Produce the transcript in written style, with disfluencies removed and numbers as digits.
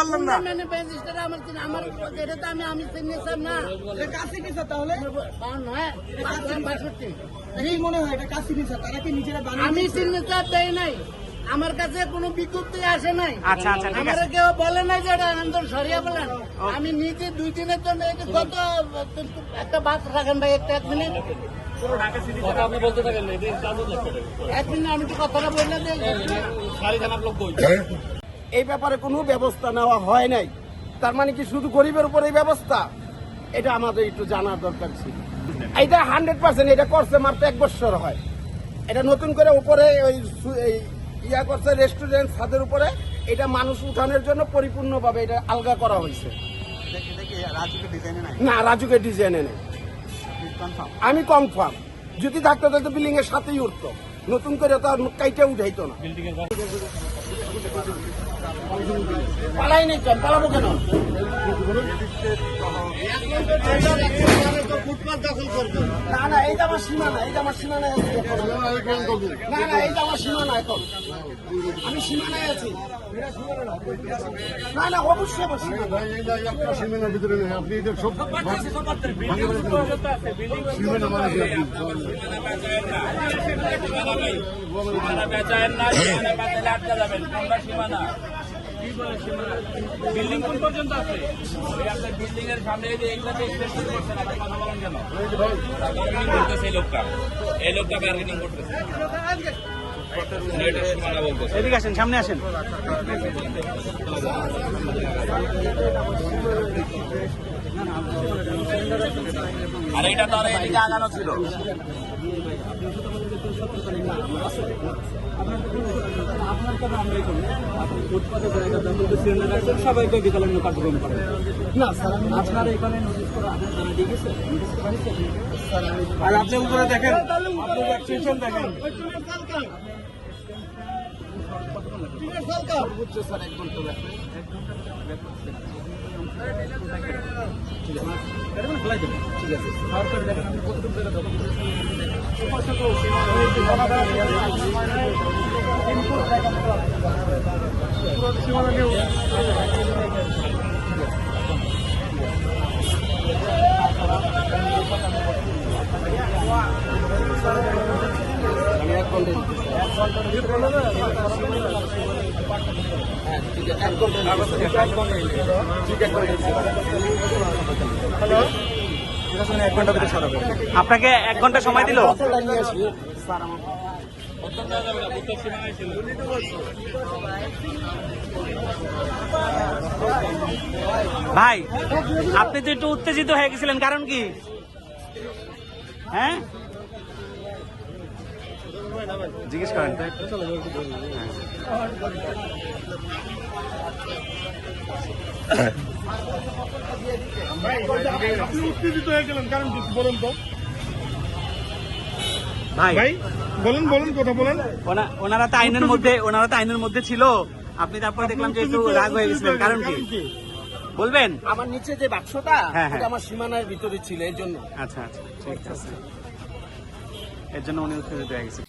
পারলেন না? আমার এটা তো আমি সিগনেচার না। কাছে নিছে তাহলে কি মনে হয় এটা কাছে নিছে? তারা কি নিজেরা বানিয়ে? আমি সিগনেচার দেই নাই, আমার কাছে কোনো বিজ্ঞপ্তি আসে নাই। আচ্ছা আচ্ছা ঠিক আমার আছে। কেউ বলে নাই যে এটা আনন্দন সরিয়া বলেন। আমি নিজে 2 দিনের জন্য এই যে কত একটা বাস রাখেন ভাই, এক মিনিট আপনি বলতে থাকেন না, এক মিনিট আমি তো কথাটা বললে দিই। সারি থানার লোক কই? এই ব্যাপারে কোনো ব্যবস্থা নেওয়া হয় নাই, তার মানে কি শুধু গরিবের উপর এই ব্যবস্থা? এটা আমাদের একটু জানার দরকার ছিল। এটা 100% এটা করছে মাত্র 1 বছর হয়। এটা নতুন করে উপরে ওই ইয়া করছে রেস্টুরেন্ট ছাদের উপরে, এটা মানুষ উঠানোর জন্য পরিপূর্ণভাবে এটা আলগা করা হয়েছে। না, রাজুকে ডিজাইনে নেই। আমি কনফার্ম, যদি থাকতো তাহলে বিল্ডিং এর সাথেই উঠতো, নতুন করে তো আর কাইটা উঠাইতো না। পালাই নেই কেন, পালাবো কেন? না না, এইটা আমার সীমানা, এইটা আমার সীমানায় আছি এখন। না না, এইটা আমার সীমানা এখন, আমি সীমানায় আছি। না না, অবশ্যই আমার সীমানা। সীমানার ভিতরে নেই, আপনি এটা সব সীমানা মানে বিল্ডিং কোন পর্যন্ত আছে? আপনার বিল্ডিং এর সামনে এগুলাতে এক্সপ্রেস করছেন, আপনি কথা বলেন কেন? বার্গেনিং করতেছে এই লোকটা বার্গেনিং করতেছে। এটা সীমানা বলতেছে। এদিকে আসেন, সামনে আসেন। আর এটা তো আর এদিকে আগানো ছিল। সবাই বিকল্প কার্যক্রম করে না স্যার, আমি আপনার এখানে নোটিশ করে আপনার দিয়ে গেছে, আর আপনি উপরে দেখেন, দেখেন সর্বোচ্চ স্যার 1 ঘন্টা লাগবে। ঠিক আছে, দেখেন আপনি কতটুকু জায়গা দখল আমি 1 ঘন্টা ঠিক আছে, 1 ঘন্টা আপনাকে 1 ঘন্টা সময় দিল। ভাই, আপনি তো একটু উত্তেজিত হয়ে গেছিলেন, কারণ কি? হ্যাঁ, জিজ্ঞেস করেন। উত্তেজিত হয়ে গেলেন কারণ কি বলেন তো? ভাই বলেন কথা বলেন। ওনারা তো আইনের মধ্যে ছিল, আপনি তারপরে দেখলাম যে একটু রাগ হয়ে গেছিলেন, কারণ কি বলবেন? আমার নিচে যে বাক্সটা, হ্যাঁ। এটা আমার সীমানার ভিতরে ছিল, এই জন্য। আচ্ছা আচ্ছা, ঠিক আছে, এর জন্য উনি উত্তেজিত হয়ে গেছে।